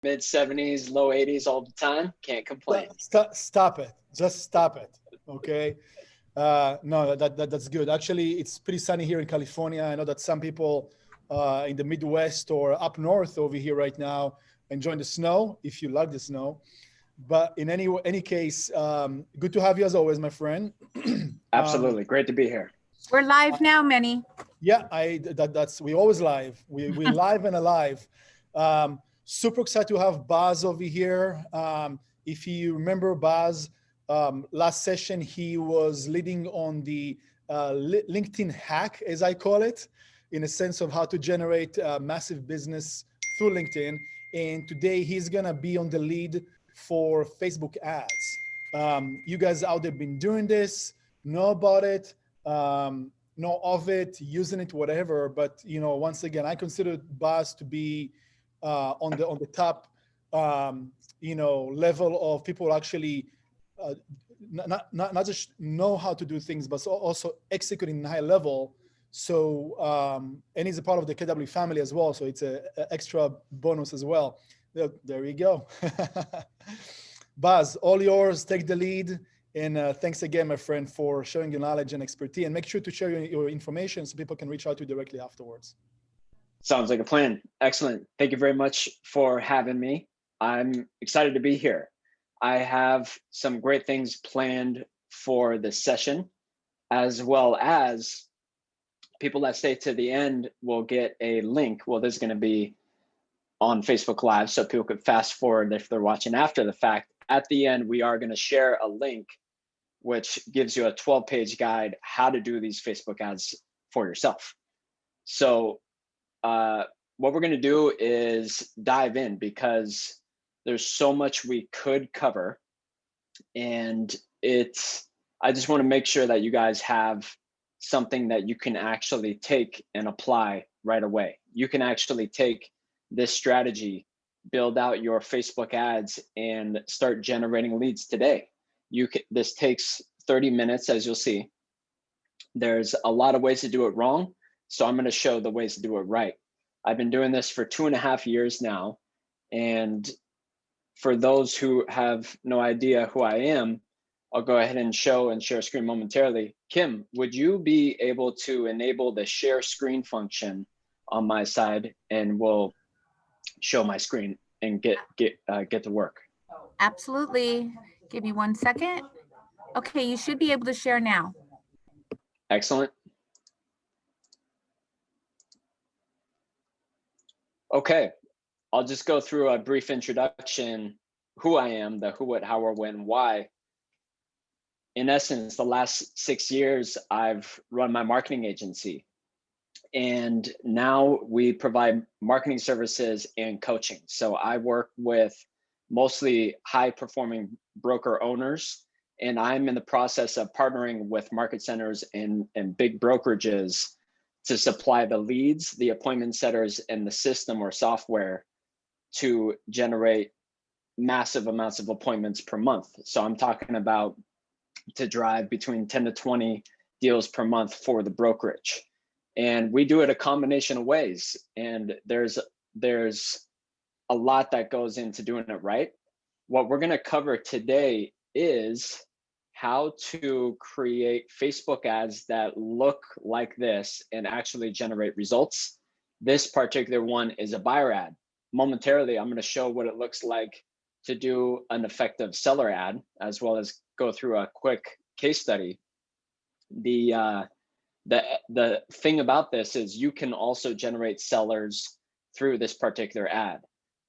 mid 70s, low 80s all the time. Can't complain. Stop it. Just stop it. Okay. No, that's good. Actually, it's pretty sunny here in California. I know that some people in the Midwest or up north over here right now enjoying the snow, if you like the snow. But in any case, good to have you as always, my friend. Absolutely. Great to be here. We're live now, Manny. Yeah, that's we always live. We live and alive. Super excited to have Boz over here. If you remember Boz, last session he was leading on the LinkedIn hack, as I call it, in a sense of how to generate massive business through LinkedIn. And today he's gonna be on the lead for Facebook ads. You guys out there been doing this, know about it. Know of it, using it, whatever. But once again, I consider Boz to be on the top, level of people who actually uh, not just know how to do things, but also executing high level. So and he's a part of the KW family as well. So it's a extra bonus as well. There you go. Boz, all yours. Take the lead. And thanks again, my friend, for sharing your knowledge and expertise. And make sure to share your information so people can reach out to you directly afterwards. Sounds like a plan. Excellent. Thank you very much for having me. I'm excited to be here. I have some great things planned for this session, as well as people that stay to the end will get a link. Well, there's going to be on Facebook Live, so people could fast forward if they're watching after the fact. At the end, we are going to share a link which gives you a 12-page guide how to do these Facebook ads for yourself. So what we're going to do is dive in because there's so much we could cover. And I just want to make sure that you guys have something that you can actually take and apply right away. You can actually take this strategy, build out your Facebook ads, and start generating leads today. This takes 30 minutes, as you'll see. There's a lot of ways to do it wrong, so I'm going to show the ways to do it right. I've been doing this for 2.5 years now, and for those who have no idea who I am, I'll go ahead and share screen momentarily. Kim, would you be able to enable the share screen function on my side, and we'll show my screen and get to work? Absolutely. Give me 1 second. Okay, you should be able to share now. Excellent. Okay, I'll just go through a brief introduction, who I am, the who, what, how, or when, why. In essence, the last 6 years, I've run my marketing agency. And now we provide marketing services and coaching. So I work with mostly high-performing broker owners, and I'm in the process of partnering with market centers and big brokerages to supply the leads, the appointment setters, and the system or software to generate massive amounts of appointments per month. So I'm talking about to drive between 10 to 20 deals per month for the brokerage. And we do it a combination of ways. And there's a lot that goes into doing it right. What we're going to cover today is how to create Facebook ads that look like this and actually generate results. This particular one is a buyer ad. Momentarily, I'm going to show what it looks like to do an effective seller ad, as well as go through a quick case study. The thing about this is you can also generate sellers through this particular ad.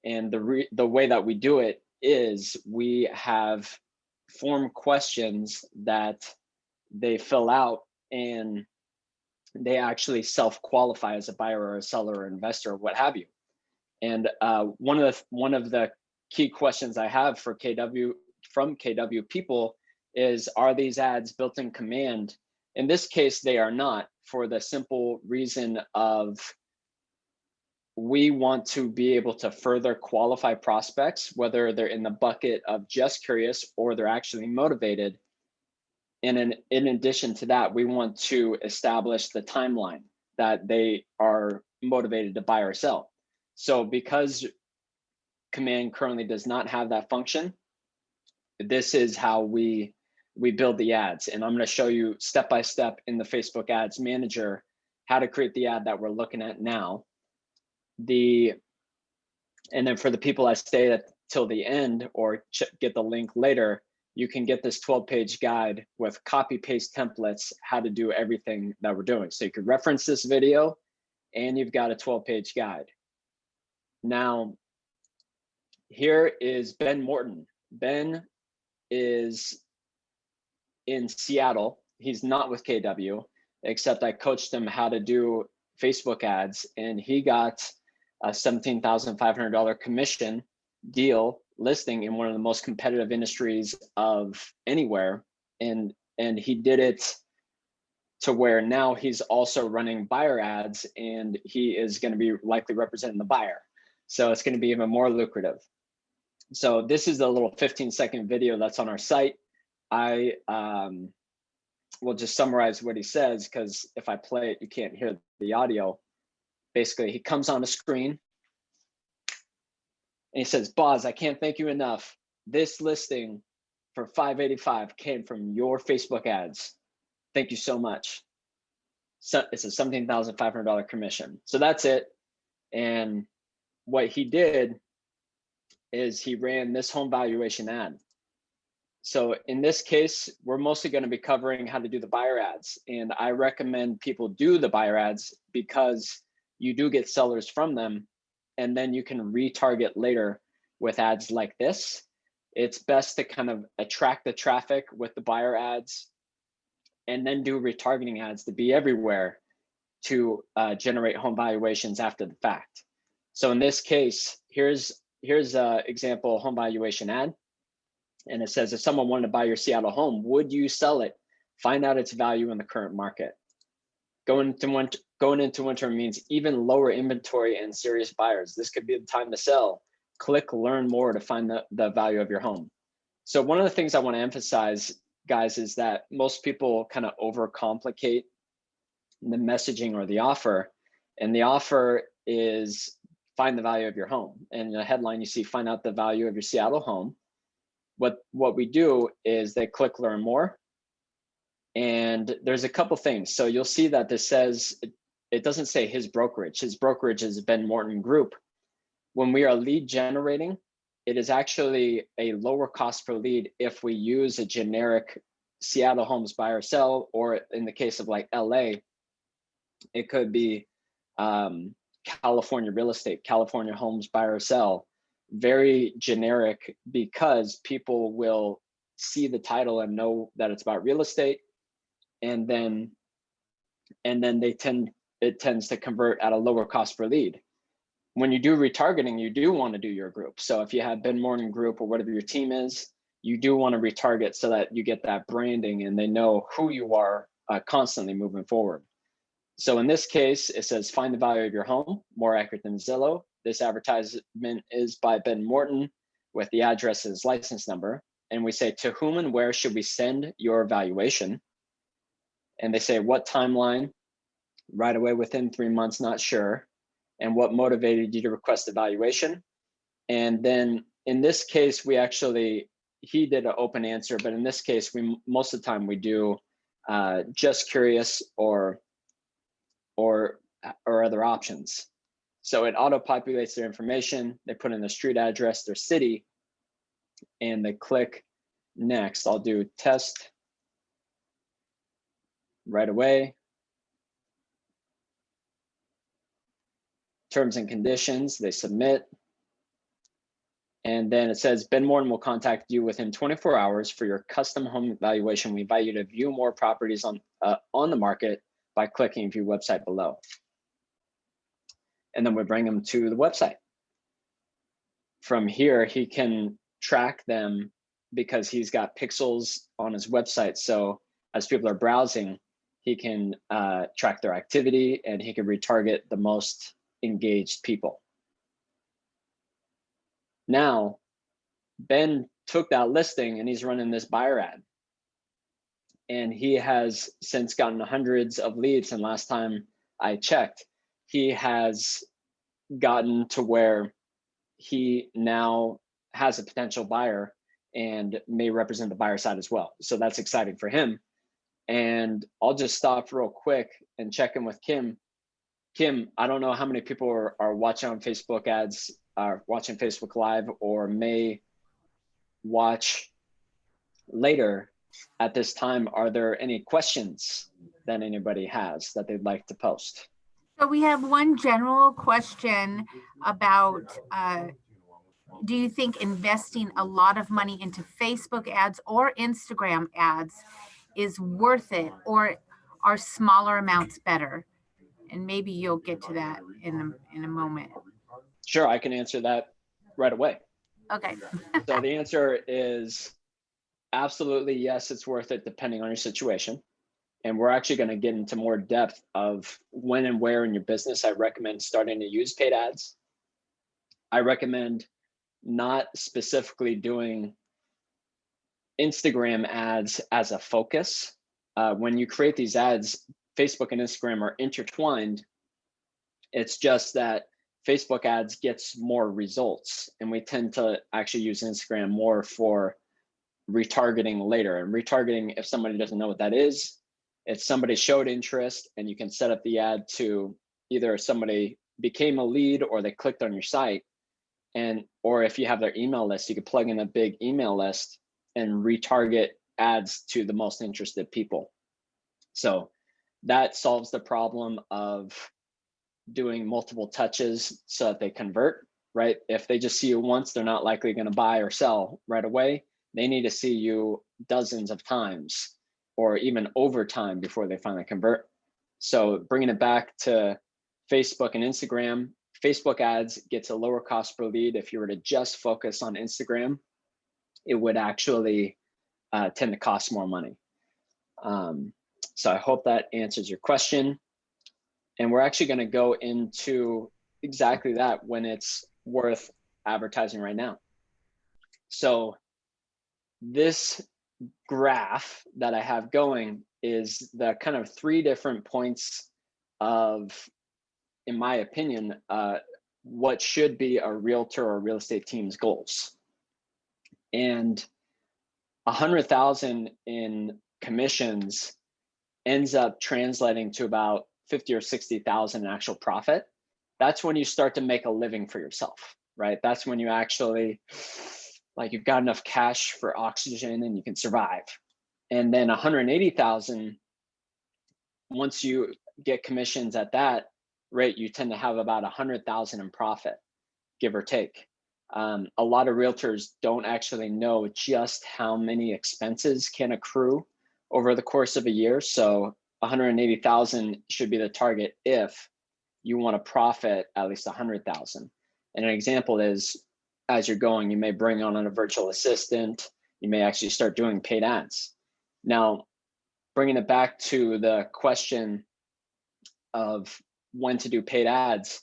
And the way that we do it is we have form questions that they fill out, and they actually self-qualify as a buyer or a seller or investor or what have you. And one of the key questions I have for from KW people is, are these ads built in command? In this case, they are not, for the simple reason of we want to be able to further qualify prospects, whether they're in the bucket of just curious or they're actually motivated. And in addition to that, we want to establish the timeline that they are motivated to buy or sell. So because command currently does not have that function. This is how we build the ads. And I'm going to show you step by step in the Facebook Ads Manager how to create the ad that we're looking at now. And then for the people that stay till the end or get the link later, you can get this 12-page guide with copy-paste templates, how to do everything that we're doing. So you could reference this video and you've got a 12-page guide. Now, here is Ben Morton. Ben is in Seattle. He's not with KW, except I coached him how to do Facebook ads, and he got a $17,500 commission deal listing in one of the most competitive industries of anywhere. And he did it to where now he's also running buyer ads, and he is going to be likely representing the buyer. So it's going to be even more lucrative. So this is a little 15-second video that's on our site. I will just summarize what he says, because if I play it, you can't hear the audio. Basically, he comes on the screen and he says, "Boz, I can't thank you enough. This listing for $585 came from your Facebook ads. Thank you so much." So it's a $17,500 commission. So that's it. And what he did is he ran this home valuation ad. So in this case, we're mostly going to be covering how to do the buyer ads. And I recommend people do the buyer ads because you do get sellers from them, and then you can retarget later with ads like this. It's best to kind of attract the traffic with the buyer ads and then do retargeting ads to be everywhere to generate home valuations after the fact. So in this case, here's an example home valuation ad. And it says, if someone wanted to buy your Seattle home, would you sell it? Find out its value in the current market. Going into winter means even lower inventory and serious buyers. This could be the time to sell. Click learn more to find the value of your home. So one of the things I want to emphasize, guys, is that most people kind of overcomplicate the messaging or the offer. And the offer is find the value of your home. And in the headline, you see find out the value of your Seattle home. What we do is they click learn more. And there's a couple things. So you'll see that this says, it doesn't say his brokerage. His brokerage is Ben Morton Group. When we are lead generating, it is actually a lower cost per lead if we use a generic Seattle homes buy or sell, or in the case of like LA, it could be California real estate, California homes buy or sell. Very generic, because people will see the title and know that it's about real estate, and then it tends to convert at a lower cost per lead. When you do retargeting, you do want to do your group. So if you have Ben Morton Group or whatever your team is, you do want to retarget so that you get that branding and they know who you are constantly moving forward. So in this case, it says find the value of your home, more accurate than Zillow. This advertisement is by Ben Morton with the address as license number. And we say, to whom and where should we send your valuation? And they say, what timeline? Right away, within 3 months, not sure. And what motivated you to request a valuation? And then in this case, he did an open answer, but in this case, most of the time we do just curious or other options. So it auto-populates their information. They put in their street address, their city, and they click next. I'll do test right away. Terms and conditions, they submit. And then it says, Ben Morton will contact you within 24 hours for your custom home valuation. We invite you to view more properties on the market by clicking view website below. And then we bring them to the website. From here, he can track them because he's got pixels on his website. So as people are browsing, he can track their activity, and he can retarget the most engaged people. Now, Ben took that listing and he's running this buyer ad. And he has since gotten hundreds of leads. And last time I checked, he has gotten to where he now has a potential buyer and may represent the buyer side as well. So that's exciting for him. And I'll just stop real quick and check in with Kim. Kim, I don't know how many people are watching on Facebook ads, are watching Facebook Live, or may watch later at this time. Are there any questions that anybody has that they'd like to post? So we have one general question about, do you think investing a lot of money into Facebook ads or Instagram ads is worth it, or are smaller amounts better? And maybe you'll get to that in a moment. Sure, I can answer that right away. Okay. So the answer is absolutely yes, it's worth it depending on your situation. And we're actually going to get into more depth of when and where in your business I recommend starting to use paid ads. I recommend not specifically doing Instagram ads as a focus. When you create these ads, Facebook and Instagram are intertwined. It's just that Facebook ads gets more results, and we tend to actually use Instagram more for retargeting later. And retargeting, if somebody doesn't know what that is, it's somebody showed interest and you can set up the ad to either somebody became a lead or they clicked on your site, and or if you have their email list, you could plug in a big email list and retarget ads to the most interested people. So that solves the problem of doing multiple touches so that they convert, right? If they just see you once, they're not likely going to buy or sell right away. They need to see you dozens of times or even over time before they finally convert. So bringing it back to Facebook and Instagram, Facebook ads gets a lower cost per lead. If you were to just focus on Instagram, it would actually tend to cost more money. So I hope that answers your question. And we're actually going to go into exactly that, when it's worth advertising right now. So this graph that I have going is the kind of 3 different points of, in my opinion, what should be a realtor or real estate team's goals. And 100,000 in commissions ends up translating to about 50 or 60,000 in actual profit. That's when you start to make a living for yourself, right? That's when you actually, like, you've got enough cash for oxygen and you can survive. And then 180,000, once you get commissions at that rate, you tend to have about 100,000 in profit, give or take. A lot of realtors don't actually know just how many expenses can accrue over the course of a year. So 180,000 should be the target if you want to profit at least 100,000. And an example is, as you're going, you may bring on a virtual assistant. You may actually start doing paid ads. Now, bringing it back to the question of when to do paid ads,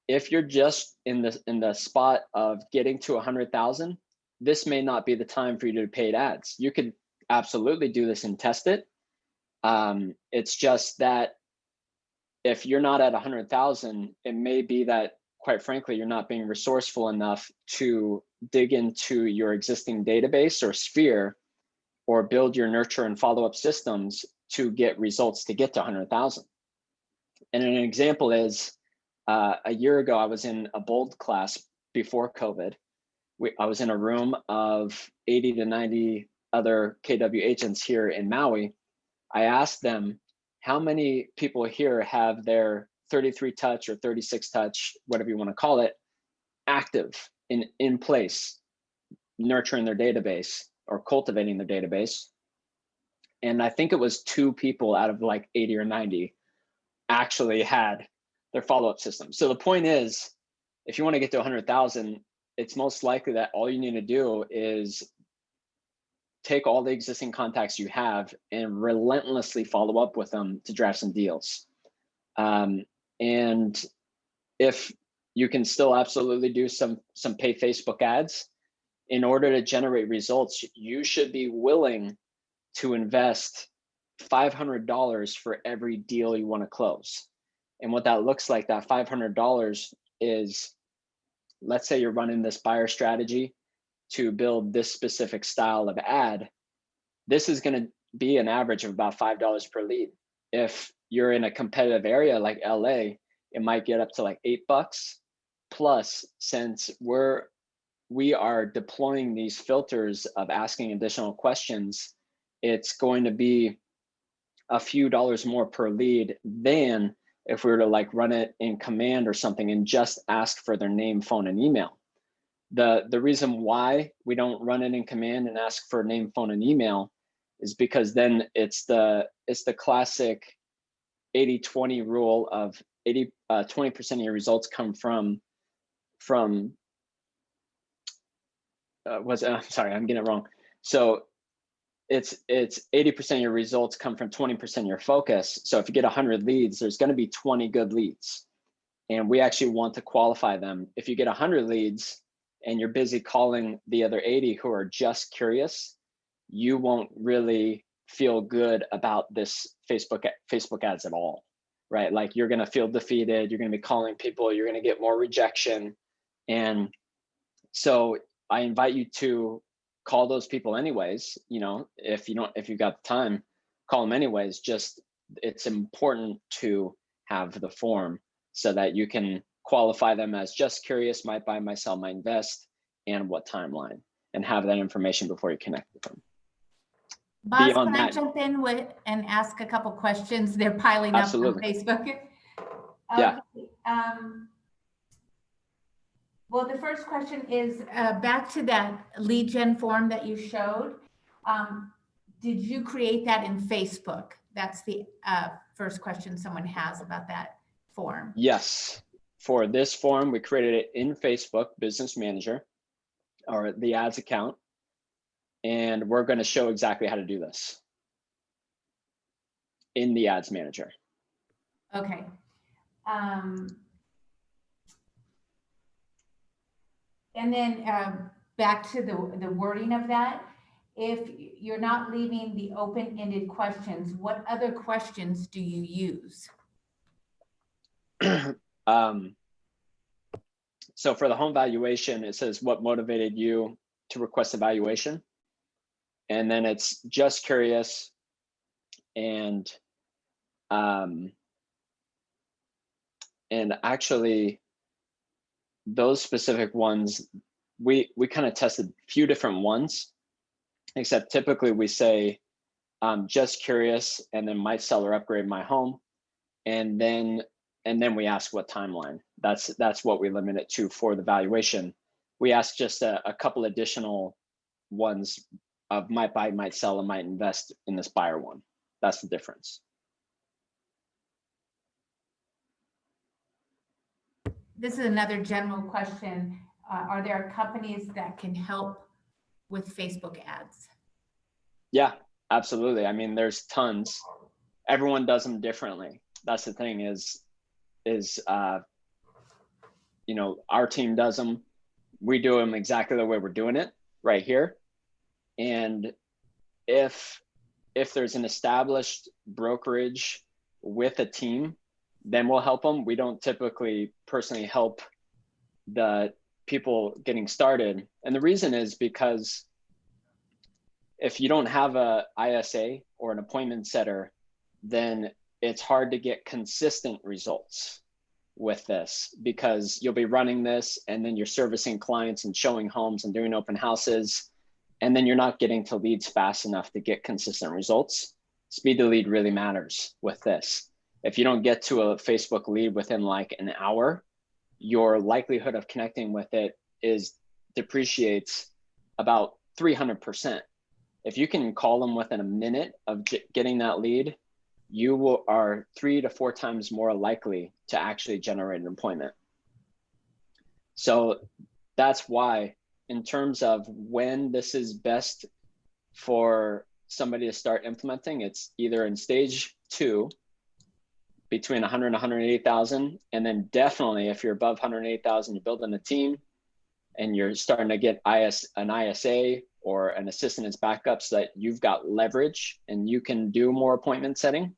if you're just in the spot of getting to 100,000, this may not be the time for you to do paid ads. You could absolutely do this and test it. It's just that if you're not at 100,000, it may be that, quite frankly, you're not being resourceful enough to dig into your existing database or sphere or build your nurture and follow-up systems to get results to get to 100,000. And an example is, a year ago, I was in a Bold class before COVID. I was in a room of 80 to 90 other KW agents here in Maui. I asked them, how many people here have their 33 touch or 36 touch, whatever you want to call it, active in place, nurturing their database or cultivating their database? And I think it was 2 people out of like 80 or 90 actually had their follow-up system. So the point is, if you want to get to 100,000, it's most likely that all you need to do is take all the existing contacts you have and relentlessly follow up with them to drive some deals. And if you can still absolutely do some paid Facebook ads, in order to generate results, you should be willing to invest $500 for every deal you want to close. And what that looks like, that $500 is let's say you're running this buyer strategy to build this specific style of ad, this is going to be an average of about $5 per lead. If you're in a competitive area like LA, it might get up to like $8. Plus, since we are deploying these filters of asking additional questions, it's going to be a few dollars more per lead than if we were to like run it in command or something and just ask for their name, phone, and email. The reason why we don't run it in command and ask for name, phone, and email is because then it's the classic 80-20 rule of 20% of your results come from sorry, I'm getting it wrong. So it's 80% of your results come from 20% of your focus. So if you get 100 leads, there's going to be 20 good leads, and we actually want to qualify them. If you get 100 leads and you're busy calling the other 80 who are just curious, you won't really feel good about this Facebook ads at all, right? Like you're going to feel defeated. You're going to be calling people. You're going to get more rejection. And so I invite you to call those people anyways. You know, if you've got the time, call them anyways. Just, it's important to have the form so that you can qualify them as just curious, might buy, might sell, might invest, and what timeline, and have that information before you connect with them. Boz, can I jump in and ask a couple questions? They're piling up on Facebook. Okay. Yeah. Well, the first question is back to that lead gen form that you showed. Did you create that in Facebook? That's the first question someone has about that form. Yes. For this form, we created it in Facebook Business Manager, or the ads account. And we're going to show exactly how to do this in the ads manager. Okay. And then back to the wording of that, if you're not leaving the open-ended questions, what other questions do you use? So for the home valuation, it says, what motivated you to request a valuation? And then it's just curious. And actually those specific ones, we kind of tested a few different ones, except typically we say just curious, and then might sell or upgrade my home, and then we ask what timeline. That's what we limit it to for the valuation. We ask just a couple additional ones of might buy, might sell, and might invest in this buyer one. That's the difference. This is another general question. Are there companies that can help with Facebook ads? Yeah, absolutely. I mean, there's tons. Everyone does them differently. That's the thing is, you know, our team does them. We do them exactly the way we're doing it right here. And if there's an established brokerage with a team, then we'll help them. We don't typically personally help the people getting started. And the reason is because if you don't have a ISA or an appointment setter, then it's hard to get consistent results with this, because you'll be running this and then you're servicing clients and showing homes and doing open houses, and then you're not getting to leads fast enough to get consistent results. Speed to lead really matters with this. If you don't get to a Facebook lead within like an hour, your likelihood of connecting with it depreciates about 300%. If you can call them within a minute of getting that lead, you are 3 to 4 times more likely to actually generate an appointment. So that's why, in terms of when this is best for somebody to start implementing, it's either in stage 2, between 100 and 180,000, and then definitely if you're above 180,000, you're building a team and you're starting to get an ISA or an assistant as backup so that you've got leverage and you can do more appointment setting.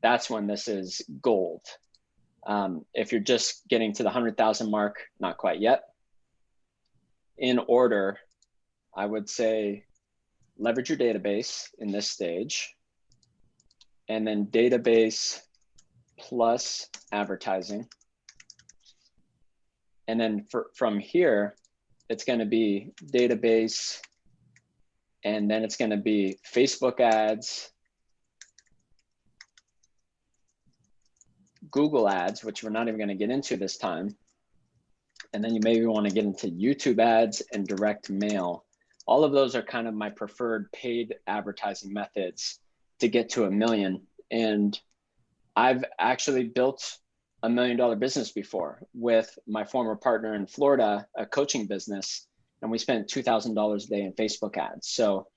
That's when this is gold. If you're just getting to the 100,000 mark, not quite yet. in order, I would say leverage your database in this stage, and then database plus advertising. And then from here, it's going to be database, and then it's going to be Facebook ads, Google ads, which we're not even going to get into this time. And then you maybe want to get into YouTube ads and direct mail. All of those are kind of my preferred paid advertising methods to get to 1 million. And I've actually built $1 million business before with my former partner in Florida, a coaching business, and we spent $2,000 a day in Facebook ads. So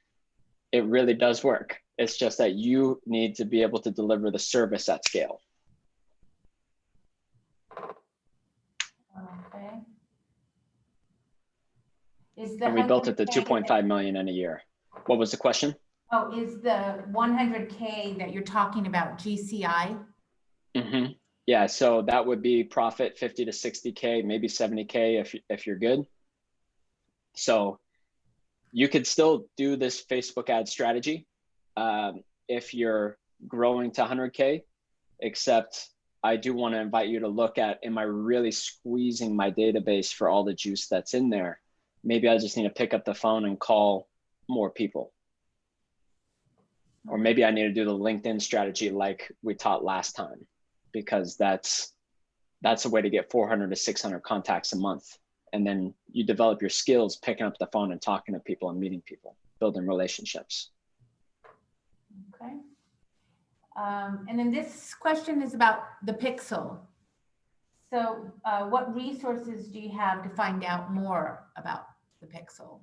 it really does work. It's just that you need to be able to deliver the service at scale. Okay. And we built it to 2.5 million in a year. What was the question? Oh, is the 100K that you're talking about GCI? Mm-hmm. Yeah, so that would be profit 50 to 60K, maybe 70K if you're good. So you could still do this Facebook ad strategy if you're growing to 100K, except I do want to invite you to look at, am I really squeezing my database for all the juice that's in there? Maybe I just need to pick up the phone and call more people. Or maybe I need to do the LinkedIn strategy like we taught last time, because that's a way to get 400 to 600 contacts a month. And then you develop your skills picking up the phone and talking to people and meeting people, building relationships. Okay. And then this question is about the Pixel. So what resources do you have to find out more about the Pixel?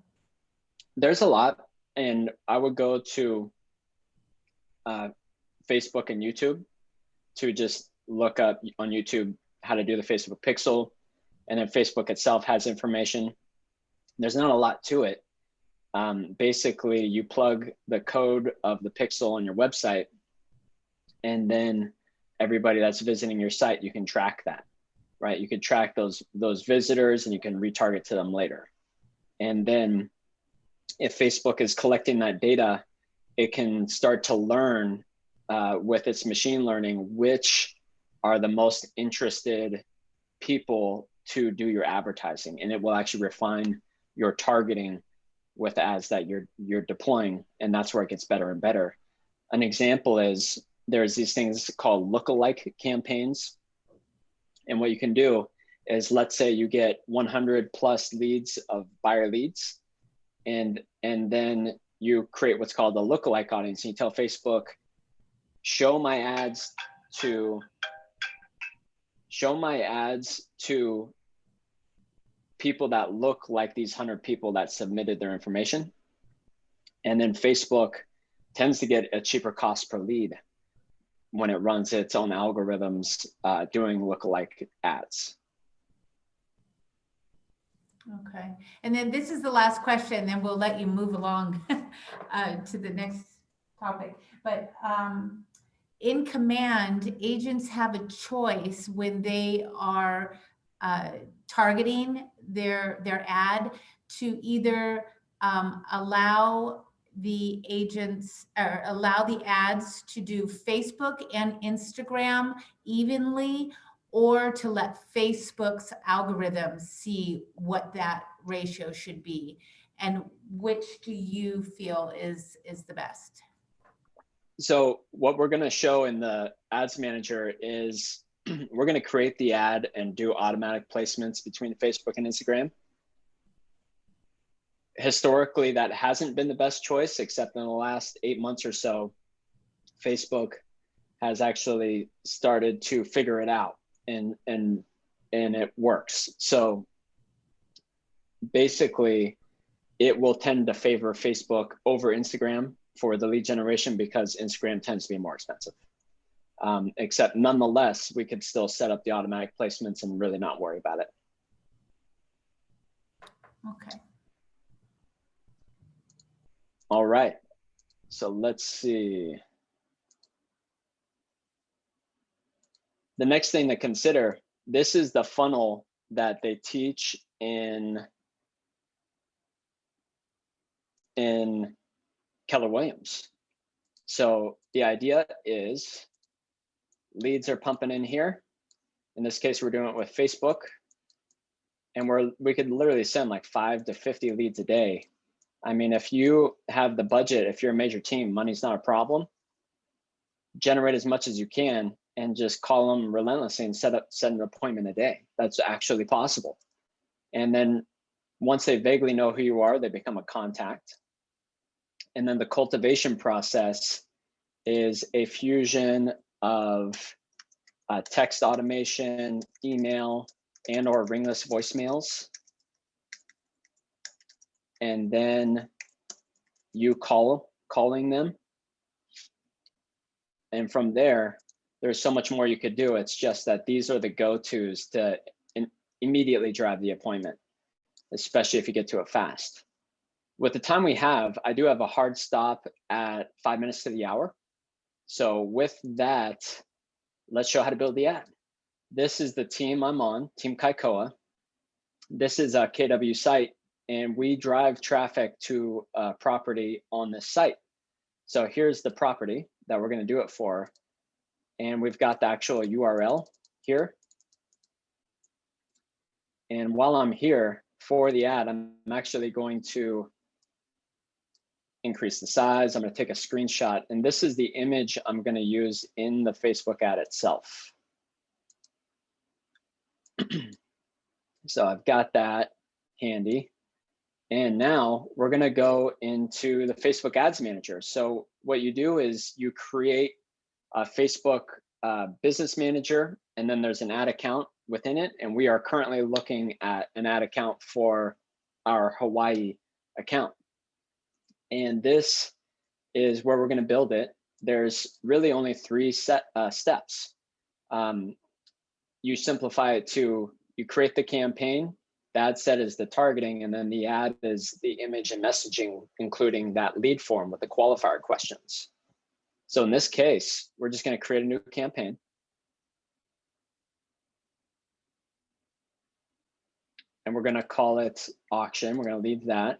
There's a lot, and I would go to Facebook and YouTube to just look up on YouTube how to do the Facebook Pixel, and then Facebook itself has information. There's not a lot to it. Basically, you plug the code of the Pixel on your website, and then everybody that's visiting your site, you can track that, right? You can track those visitors and you can retarget to them later. And then if Facebook is collecting that data, it can start to learn with its machine learning, which are the most interested people to do your advertising. And it will actually refine your targeting with ads that you're deploying. And that's where it gets better and better. An example is there's these things called lookalike campaigns. And what you can do is, let's say you get 100 plus leads of buyer leads, and then you create what's called a lookalike audience. And you tell Facebook, show my ads to people that look like these 100 people that submitted their information. And then Facebook tends to get a cheaper cost per lead when it runs its own algorithms doing lookalike ads. Okay. And then this is the last question, then we'll let you move along to the next topic. But in Command, agents have a choice when they are targeting their ad to either allow the agents or allow the ads to do Facebook and Instagram evenly, or to let Facebook's algorithms see what that ratio should be. And which do you feel is the best? So what we're going to show in the ads manager is we're going to create the ad and do automatic placements between Facebook and Instagram. Historically, that hasn't been the best choice, except in the last 8 months or so, Facebook has actually started to figure it out, and it works. So basically, it will tend to favor Facebook over Instagram for the lead generation, because Instagram tends to be more expensive. Except nonetheless, we could still set up the automatic placements and really not worry about it. Okay. All right, so let's see. The next thing to consider, this is the funnel that they teach in in Keller Williams. So the idea is leads are pumping in here. In this case, we're doing it with Facebook, and we could literally send like 5 to 50 leads a day. I mean, if you have the budget, if you're a major team, money's not a problem. Generate as much as you can and just call them relentlessly and set an appointment a day. That's actually possible. And then once they vaguely know who you are, they become a contact. And then the cultivation process is a fusion of text automation, email, and or ringless voicemails. And then you calling them. And from there, there's so much more you could do. It's just that these are the go-tos to immediately drive the appointment, especially if you get to it fast. With the time we have, I do have a hard stop at 5 minutes to the hour. So with that, let's show how to build the ad. This is the team I'm on, Team Kaikoa. This is a KW site, and we drive traffic to a property on this site. So here's the property that we're going to do it for. And we've got the actual URL here. And while I'm here for the ad, I'm actually going to increase the size. I'm going to take a screenshot, and this is the image I'm going to use in the Facebook ad itself. So I've got that handy. And now we're going to go into the Facebook Ads Manager. So what you do is you create a Facebook Business Manager, and then there's an ad account within it. And we are currently looking at an ad account for our Hawaii account. And this is where we're going to build it. There's really only 3 steps. You simplify it to, you create the campaign, the ad set is the targeting, and then the ad is the image and messaging, including that lead form with the qualifier questions. So in this case, we're just going to create a new campaign. And we're going to call it auction. We're going to leave that.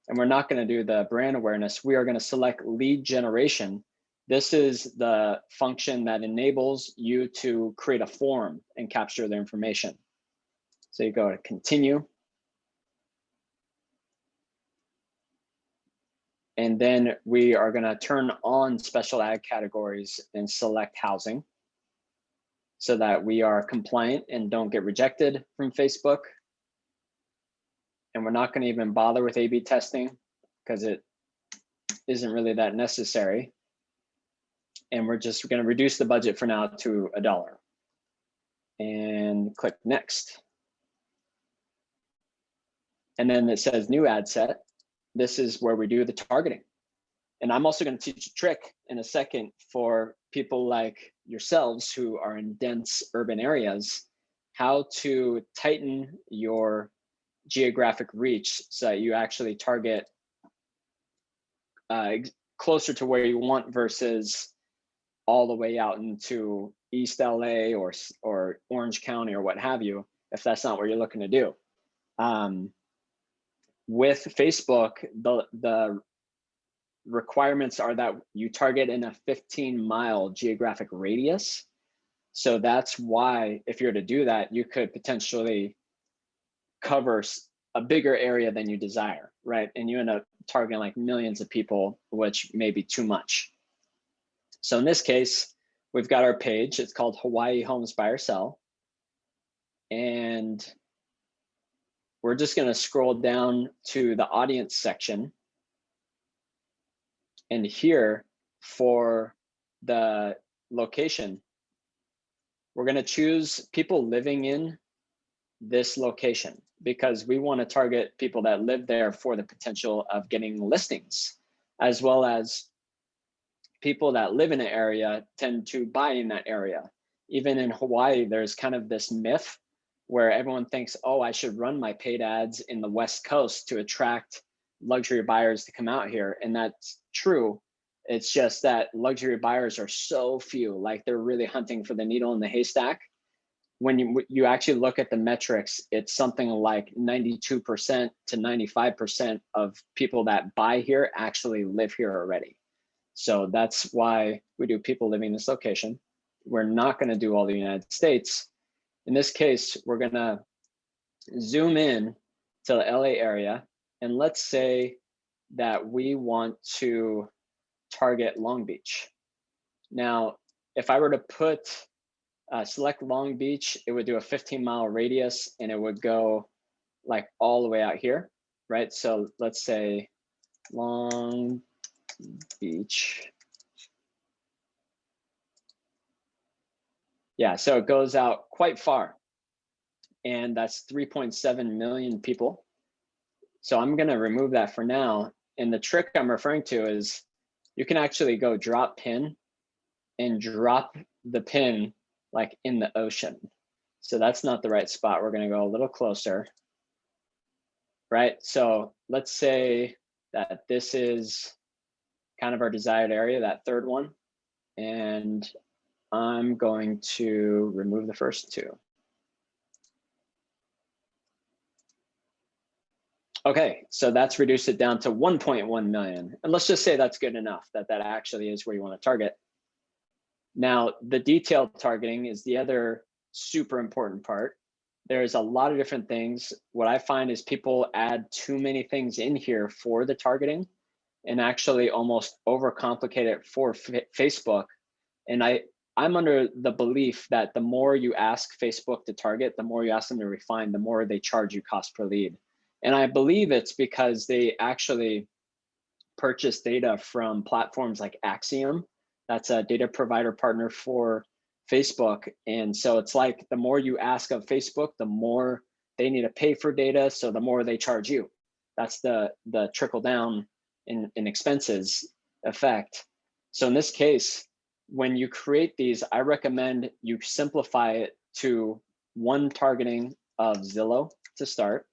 And we're not going to do the brand awareness. We are going to select lead generation. This is the function that enables you to create a form and capture their information. So you go to continue. And then we are going to turn on special ad categories and select housing so that we are compliant and don't get rejected from Facebook. And we're not going to even bother with A/B testing because it isn't really that necessary. And we're just going to reduce the budget for now to $1 and click next. And then it says new ad set. This is where we do the targeting. And I'm also going to teach a trick in a second for people like yourselves who are in dense urban areas, how to tighten your geographic reach so that you actually target closer to where you want versus all the way out into East LA or Orange County or what have you, if that's not what you're looking to do. With Facebook, the requirements are that you target in a 15-mile geographic radius. So that's why if you're to do that, you could potentially cover a bigger area than you desire, right? And you end up targeting like millions of people, which may be too much. So in this case, we've got our page. It's called Hawaii Homes Buy or Sell. And we're just going to scroll down to the audience section. And here for the location, we're going to choose people living in this location because we want to target people that live there for the potential of getting listings, as well as people that live in an area tend to buy in that area. Even in Hawaii, there's kind of this myth where everyone thinks, oh, I should run my paid ads in the West Coast to attract luxury buyers to come out here. And that's true. It's just that luxury buyers are so few, like they're really hunting for the needle in the haystack. when you actually look at the metrics, it's something like 92% to 95% of people that buy here actually live here already. So that's why we do people living in this location. We're not going to do all the United States. In this case, we're going to zoom in to the LA area. And let's say that we want to target Long Beach. Now, if I were to put select Long Beach, it would do a 15-mile radius and it would go like all the way out here, right? So let's say Long Beach. Yeah, so it goes out quite far, and that's 3.7 million people. So I'm going to remove that for now. And the trick I'm referring to is you can actually go drop pin and drop the pin like in the ocean. So that's not the right spot. We're going to go a little closer, right? So let's say that this is kind of our desired area, that third one. And I'm going to remove the first two. Okay, so that's reduced it down to 1.1 million. And let's just say that's good enough, that that actually is where you want to target. Now, the detailed targeting is the other super important part. There's a lot of different things. What I find is people add too many things in here for the targeting and actually almost overcomplicate it for Facebook. And I'm under the belief that the more you ask Facebook to target, the more you ask them to refine, the more they charge you cost per lead. And I believe it's because they actually purchase data from platforms like Axiom. That's a data provider partner for Facebook. And so it's like the more you ask of Facebook, the more they need to pay for data. So the more they charge you. That's the trickle down in expenses effect. So in this case, when you create these, I recommend you simplify it to one targeting of Zillow to start.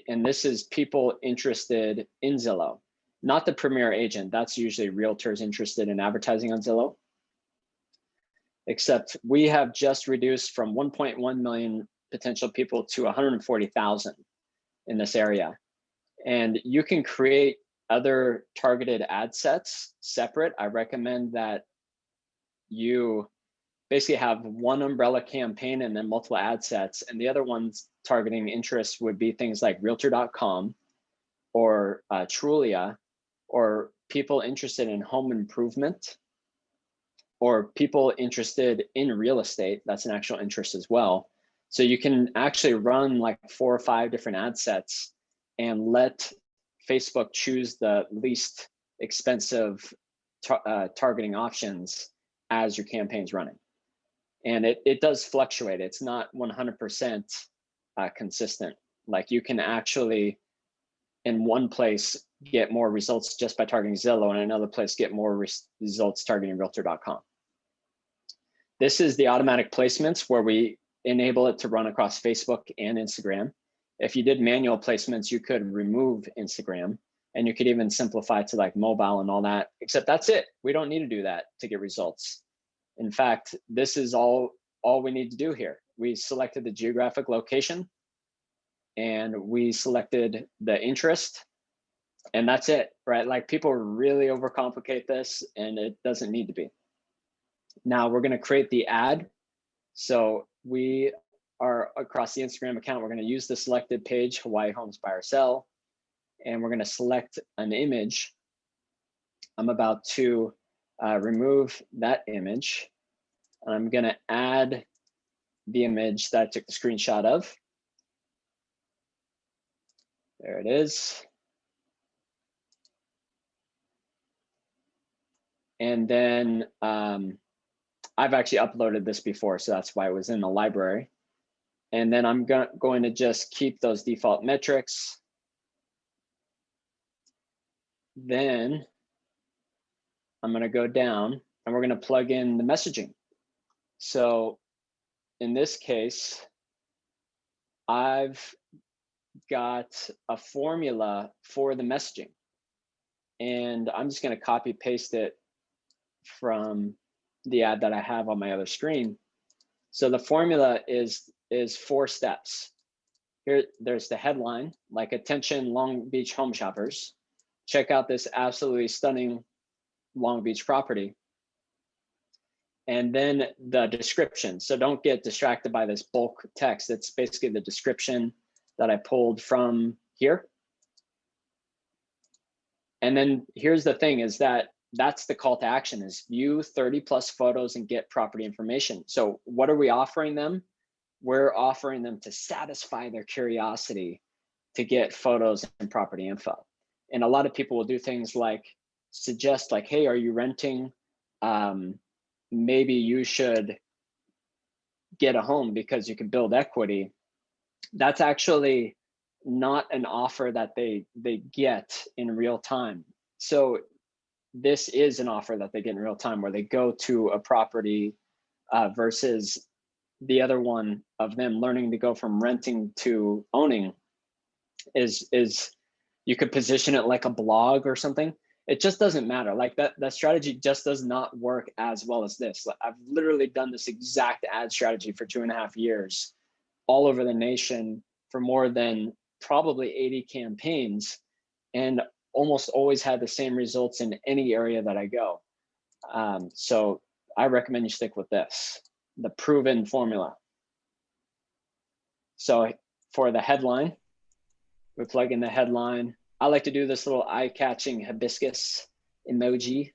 And this is people interested in Zillow, not the premier agent. That's usually realtors interested in advertising on Zillow. Except we have just reduced from 1.1 million potential people to 140,000 in this area. And you can create other targeted ad sets separate. I recommend that you basically have one umbrella campaign and then multiple ad sets. And the other ones targeting interests would be things like realtor.com or Trulia, or people interested in home improvement, or people interested in real estate. That's an actual interest as well. So you can actually run like 4 or 5 different ad sets and let Facebook choose the least expensive targeting options as your campaign's running. And it does fluctuate. It's not 100% consistent. Like you can actually, in one place, get more results just by targeting Zillow, and in another place get more results targeting realtor.com. This is the automatic placements where we enable it to run across Facebook and Instagram. If you did manual placements, you could remove Instagram, and you could even simplify to like mobile and all that, except that's it. We don't need to do that to get results. In fact, this is all we need to do here. We selected the geographic location and we selected the interest, and that's it, right? Like people really overcomplicate this and it doesn't need to be. Now we're going to create the ad. So we are across the Instagram account. We're going to use the selected page, Hawaii Homes Buy or Sell, and we're going to select an image. I'm about to remove that image. I'm going to add the image that I took the screenshot of. There it is. And then I've actually uploaded this before, so that's why it was in the library. And then I'm going to just keep those default metrics. Then I'm going to go down and we're going to plug in the messaging. So in this case, I've got a formula for the messaging, and I'm just going to copy paste it from the ad that I have on my other screen. So the formula is 4 steps. Here, there's the headline, like attention Long Beach home shoppers. Check out this absolutely stunning Long Beach property. And then the description. So don't get distracted by this bulk text. It's basically the description that I pulled from here. And then here's the thing is that's the call to action is view 30 plus photos and get property information. So what are we offering them? We're offering them to satisfy their curiosity to get photos and property info. And a lot of people will do things like suggest like, hey, are you renting? Maybe you should get a home because you can build equity. That's actually not an offer that they get in real time. So this is an offer that they get in real time where they go to a property versus the other one of them learning to go from renting to owning is you could position it like a blog or something. It just doesn't matter. Like that strategy just does not work as well as this. I've literally done this exact ad strategy for 2.5 years all over the nation for more than probably 80 campaigns and almost always had the same results in any area that I go. So I recommend you stick with this, the proven formula. So for the headline, we plug in the headline. I like to do this little eye-catching hibiscus emoji,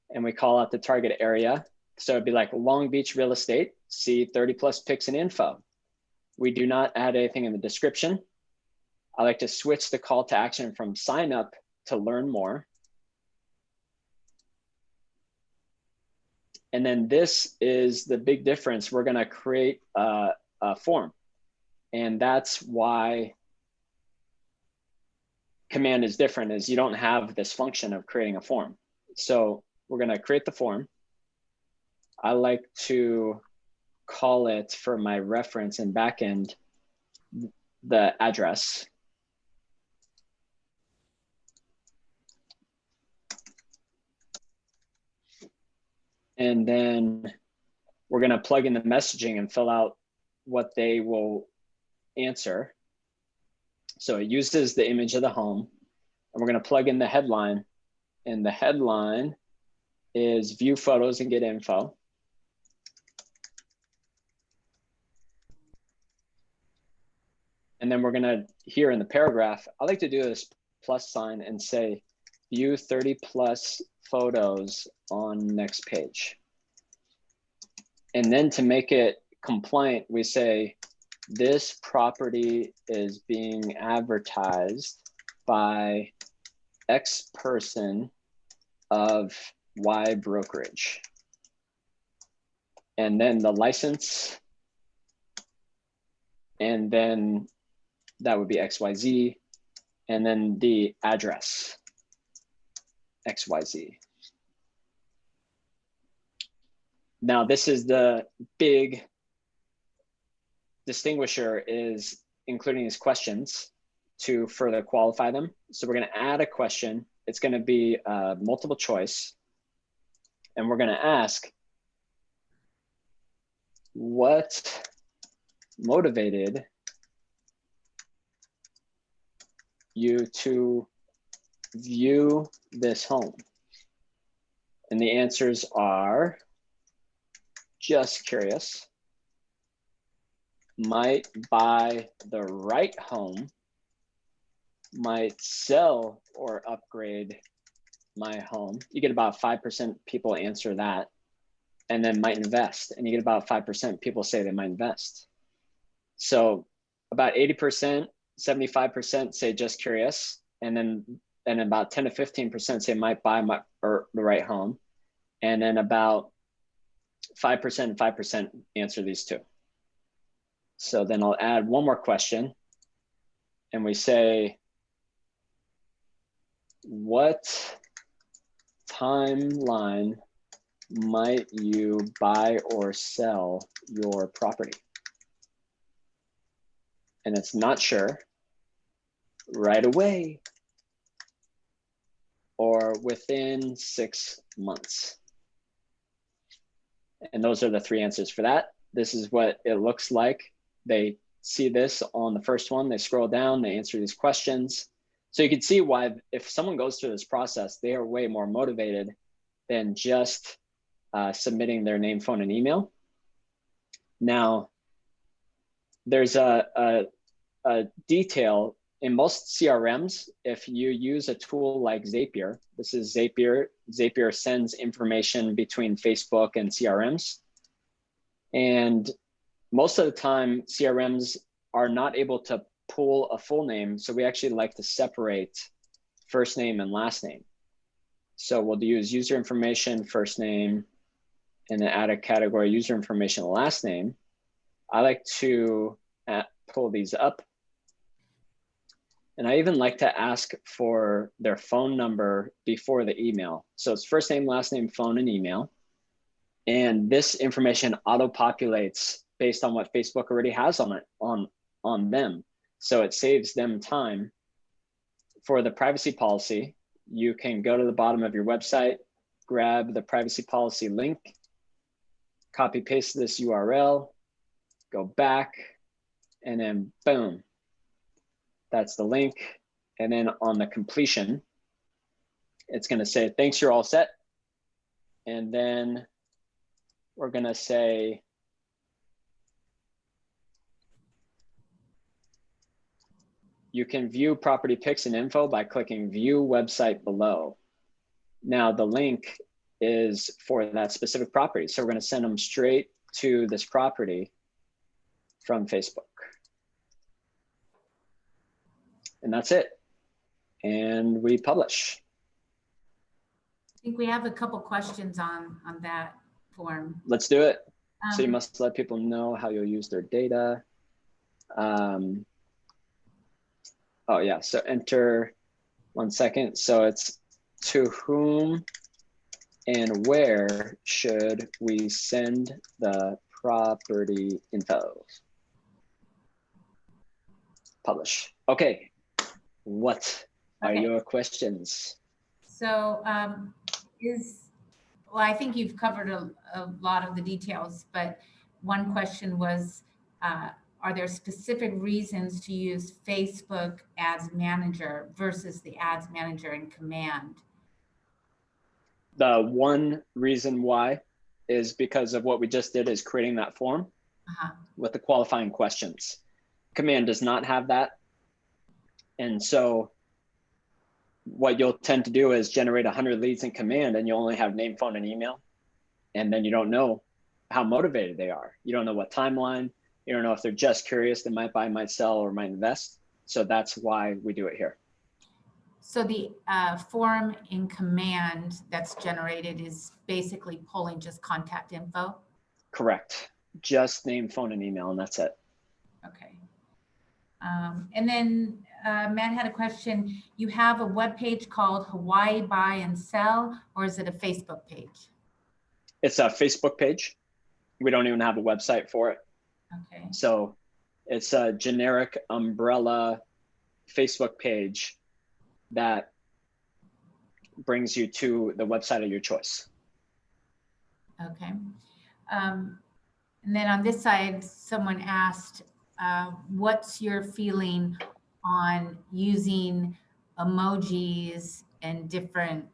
and we call out the target area. So it'd be like Long Beach real estate, see 30 plus pics and info. We do not add anything in the description. I like to switch the call to action from sign up to learn more. And then this is the big difference. We're gonna create a form. And that's why command is different, is you don't have this function of creating a form. So we're gonna create the form. I like to call it, for my reference in backend, the address. And then we're gonna plug in the messaging and fill out what they will answer. So it uses the image of the home, and we're gonna plug in the headline, and the headline is view photos and get info. And then we're gonna, here in the paragraph, I like to do this plus sign and say, view 30 plus photos on next page. And then to make it compliant, we say, this property is being advertised by X person of Y brokerage. And then the license, and then that would be XYZ, and then the address, XYZ. Now, this is the big distinguisher, is including these questions to further qualify them. So we're going to add a question. It's going to be multiple choice. And we're going to ask, what motivated you to view this home? And the answers are just curious, might buy the right home, might sell or upgrade my home. You get about 5% people answer that, and then might invest. And you get about 5% people say they might invest. So about 80%, 75% say just curious, and then about 10 to 15% say might buy the right home, and then about 5% and 5% answer these two. So then I'll add one more question, and we say, what timeline might you buy or sell your property? And it's not sure, right away, or within 6 months. And those are the 3 answers for that. this is what it looks like. They see this on the first one, they scroll down, they answer these questions. So you can see why if someone goes through this process, they are way more motivated than just submitting their name, phone, and email. Now, there's a detail in most CRMs. If you use a tool like Zapier, this is Zapier. Zapier sends information between Facebook and CRMs. And most of the time, CRMs are not able to pull a full name. So we actually like to separate first name and last name. So we'll use user information, first name, and then add a category user information, last name. I like to pull these up. And I even like to ask for their phone number before the email. So it's first name, last name, phone, and email. And this information auto-populates based on what Facebook already has on it, on them. So it saves them time. For the privacy policy, you can go to the bottom of your website, grab the privacy policy link, copy paste this URL, go back, and then boom, that's the link. And then on the completion, it's gonna say, thanks, you're all set. And then we're gonna say, you can view property pics and info by clicking view website below. Now the link is for that specific property. So we're gonna send them straight to this property from Facebook. And that's it. And we publish. I think we have a couple questions on that form. Let's do it. So you must let people know how you'll use their data. Oh yeah, so enter, 1 second. So it's to whom and where should we send the property info? Publish. Okay, what are your questions? So well, I think you've covered a lot of the details, but one question was, are there specific reasons to use Facebook Ads Manager versus the Ads Manager in Command? The one reason why is because of what we just did, is creating that form with the qualifying questions. Command does not have that. And so what you'll tend to do is generate 100 leads in Command, and you only have name, phone, and email. And then you don't know how motivated they are. You don't know what timeline. You don't know if they're just curious, they might buy, might sell, or might invest. So that's why we do it here. So the form in Command that's generated is basically pulling just contact info? Correct. Just name, phone, and email, and that's it. Okay. And then Matt had a question. You have a web page called Hawaii Buy and Sell, or is it a Facebook page? It's a Facebook page. We don't even have a website for it. Okay. So it's a generic umbrella Facebook page that brings you to the website of your choice. Okay. And then on this side, someone asked, what's your feeling on using emojis and different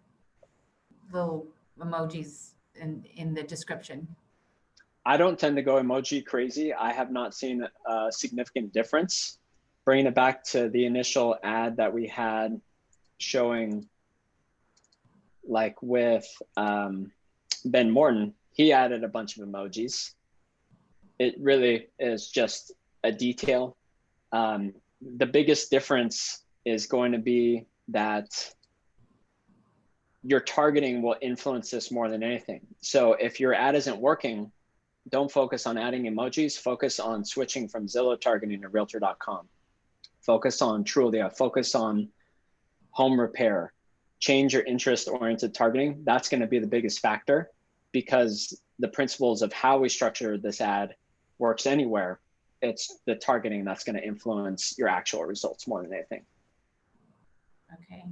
little emojis in the description? I don't tend to go emoji crazy. I have not seen a significant difference. Bringing it back to the initial ad that we had showing, like with Ben Morton, he added a bunch of emojis. It really is just a detail. The biggest difference is going to be that your targeting will influence this more than anything. So if your ad isn't working, don't focus on adding emojis, focus on switching from Zillow targeting to Realtor.com. Focus on Trulia, focus on home repair, change your interest-oriented targeting. That's gonna be the biggest factor, because the principles of how we structure this ad works anywhere. It's the targeting that's gonna influence your actual results more than anything. Okay.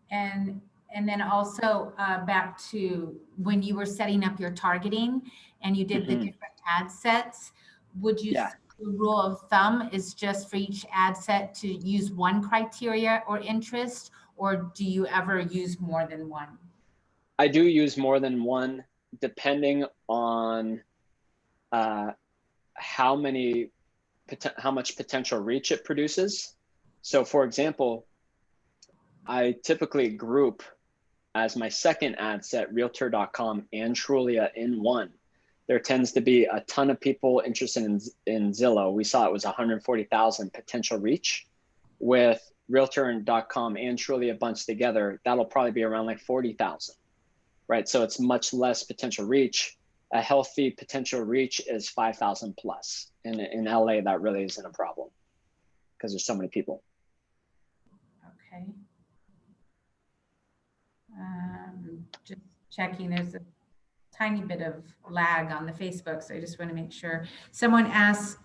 And then also back to when you were setting up your targeting and you did the different ad sets. Would you Yeah. say the rule of thumb is just for each ad set to use one criteria or interest, or do you ever use more than one? I do use more than one, depending on how much potential reach it produces. So for example, I typically group as my second ad set Realtor.com and Trulia in one. There tends to be a ton of people interested in Zillow. We saw it was 140,000 potential reach. With Realtor.com and Trulia bunched together, that'll probably be around like 40,000, right? So it's much less potential reach. A healthy potential reach is 5,000 plus. And in LA, that really isn't a problem because there's so many people. Okay. Just checking, there's a tiny bit of lag on the Facebook, so I just want to make sure. Someone asked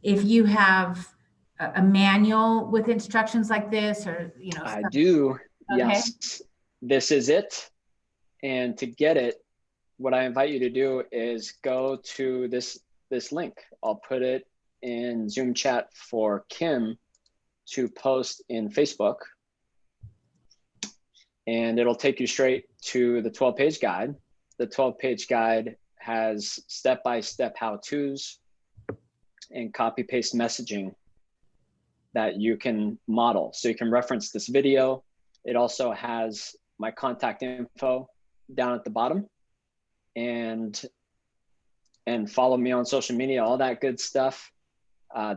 if you have a manual with instructions like this, or I do. Okay. Yes, this is it. And to get it, what I invite you to do is go to this link. I'll put it in Zoom chat for Kim to post in Facebook. And it'll take you straight to the 12-page guide. The 12-page guide has step-by-step how-tos and copy-paste messaging that you can model. So you can reference this video. It also has my contact info down at the bottom, and follow me on social media, all that good stuff.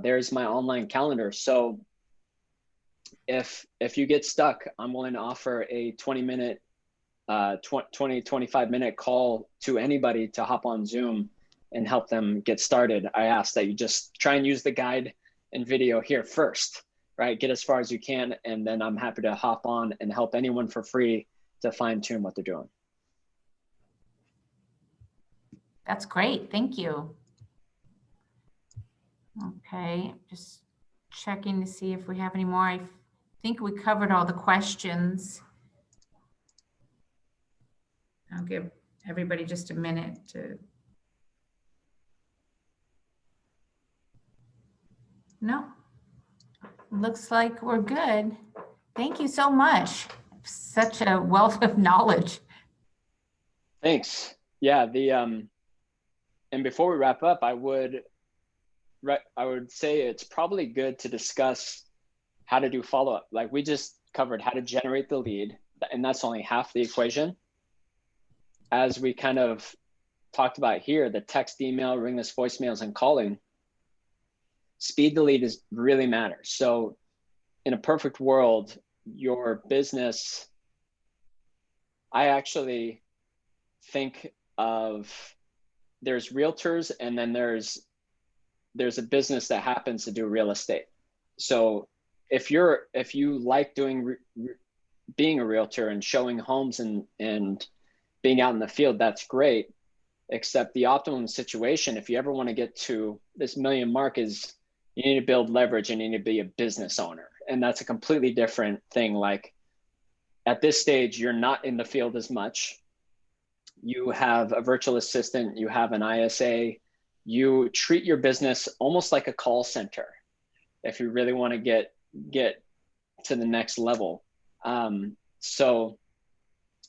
There's my online calendar. So if you get stuck, I'm willing to offer a 20-minute, 25-minute call to anybody to hop on Zoom and help them get started. I ask that you just try and use the guide and video here first, right? Get as far as you can, and then I'm happy to hop on and help anyone for free to fine-tune what they're doing. That's great. Thank you. Okay, just checking to see if we have any more. I think we covered all the questions. I'll give everybody just a minute to. No, looks like we're good. Thank you so much. Such a wealth of knowledge. Thanks. Yeah, and before we wrap up, I would say it's probably good to discuss how to do follow-up. Like we just covered how to generate the lead, and that's only half the equation. As we kind of talked about here, the text, email, ringless voicemails, and calling, speed to lead really matters. So in a perfect world, your business, I actually think of, there's realtors, and then there's a business that happens to do real estate. So if you like being a realtor and showing homes and being out in the field, that's great. Except the optimum situation, if you ever want to get to this million mark, is you need to build leverage and you need to be a business owner. And that's a completely different thing. Like at this stage, you're not in the field as much. You have a virtual assistant, you have an ISA, you treat your business almost like a call center if you really want to get to the next level. So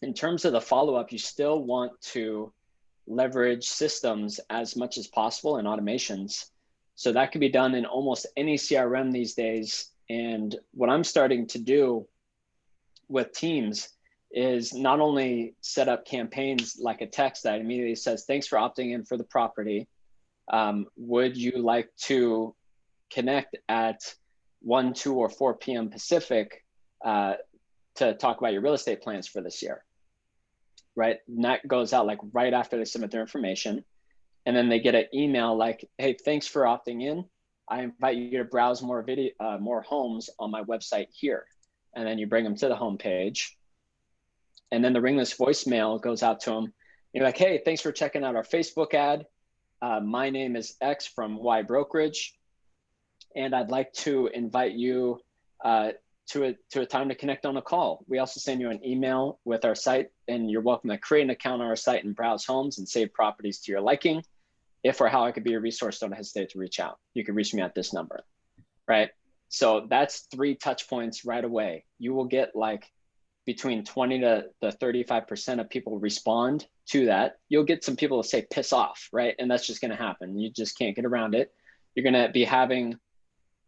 in terms of the follow-up, you still want to leverage systems as much as possible and automations. So that can be done in almost any CRM these days. And what I'm starting to do with teams is not only set up campaigns like a text that immediately says, thanks for opting in for the property. Would you like to connect at 1, 2, or 4 p.m. Pacific to talk about your real estate plans for this year, right? And that goes out like right after they submit their information. And then they get an email like, hey, thanks for opting in. I invite you to browse more homes on my website here. And then you bring them to the homepage. And then the ringless voicemail goes out to them. You're like, hey, thanks for checking out our Facebook ad. My name is X from Y Brokerage, and I'd like to invite you to a time to connect on a call. We also send you an email with our site, and you're welcome to create an account on our site and browse homes and save properties to your liking. if or how I could be a resource, don't hesitate to reach out. You can reach me at this number, right? So that's 3 touch points right away. You will get like between 20 to 35% of people respond to that. You'll get some people to say piss off, right? And that's just going to happen. You just can't get around it. You're going to be having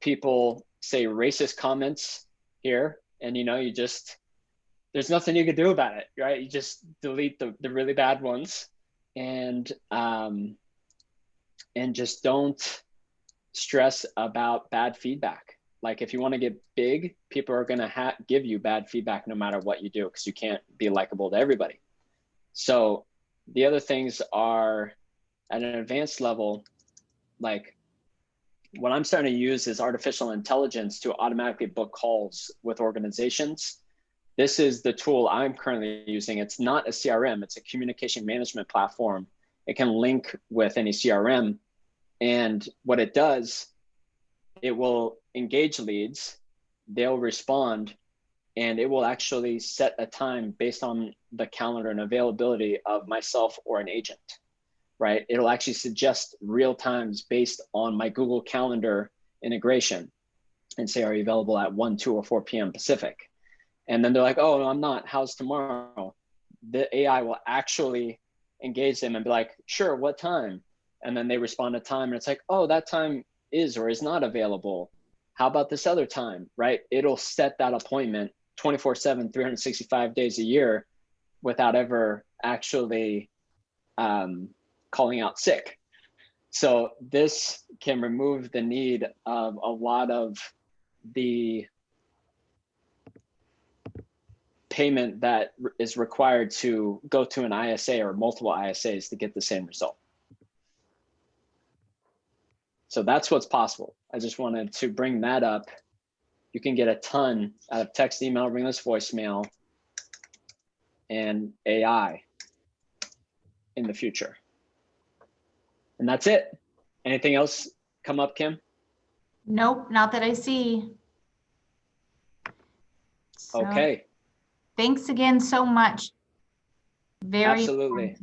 people say racist comments here, and you just, there's nothing you can do about it, right? You just delete the really bad ones, and just don't stress about bad feedback. Like if you want to get big, people are going to give you bad feedback no matter what you do, because you can't be likable to everybody. So the other things are at an advanced level, like what I'm starting to use is artificial intelligence to automatically book calls with organizations. This is the tool I'm currently using. It's not a CRM, it's a communication management platform. It can link with any CRM. And what it does, it will engage leads, they'll respond, and it will actually set a time based on the calendar and availability of myself or an agent, right? It'll actually suggest real times based on my Google Calendar integration and say, are you available at 1, 2, or 4 p.m. Pacific? And then they're like, oh, no, I'm not. How's tomorrow? The AI will actually engage them and be like, sure, what time? And then they respond to time, and it's like, oh, that time is or is not available. How about this other time, right? It'll set that appointment 24/7, 365 days a year without ever actually calling out sick. So this can remove the need of a lot of the payment that is required to go to an ISA or multiple ISAs to get the same result. So that's what's possible. I just wanted to bring that up. You can get a ton out of text, email, ringless voicemail, and AI in the future. And that's it. Anything else come up, Kim? Nope, not that I see. So, Okay. thanks again so much. Very absolutely.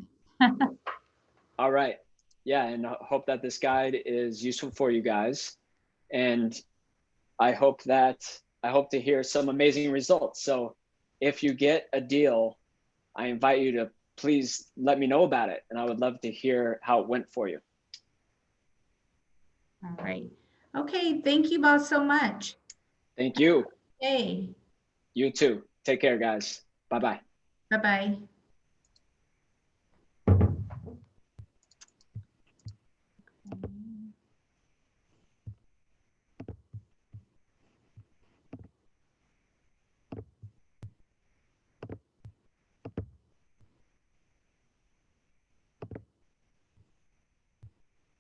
All right. Yeah, and I hope that this guide is useful for you guys. And I hope to hear some amazing results. So if you get a deal, I invite you to please let me know about it. And I would love to hear how it went for you. All right. Okay. Thank you both so much. Thank you. Hey. You too. Take care, guys. Bye-bye. Bye-bye.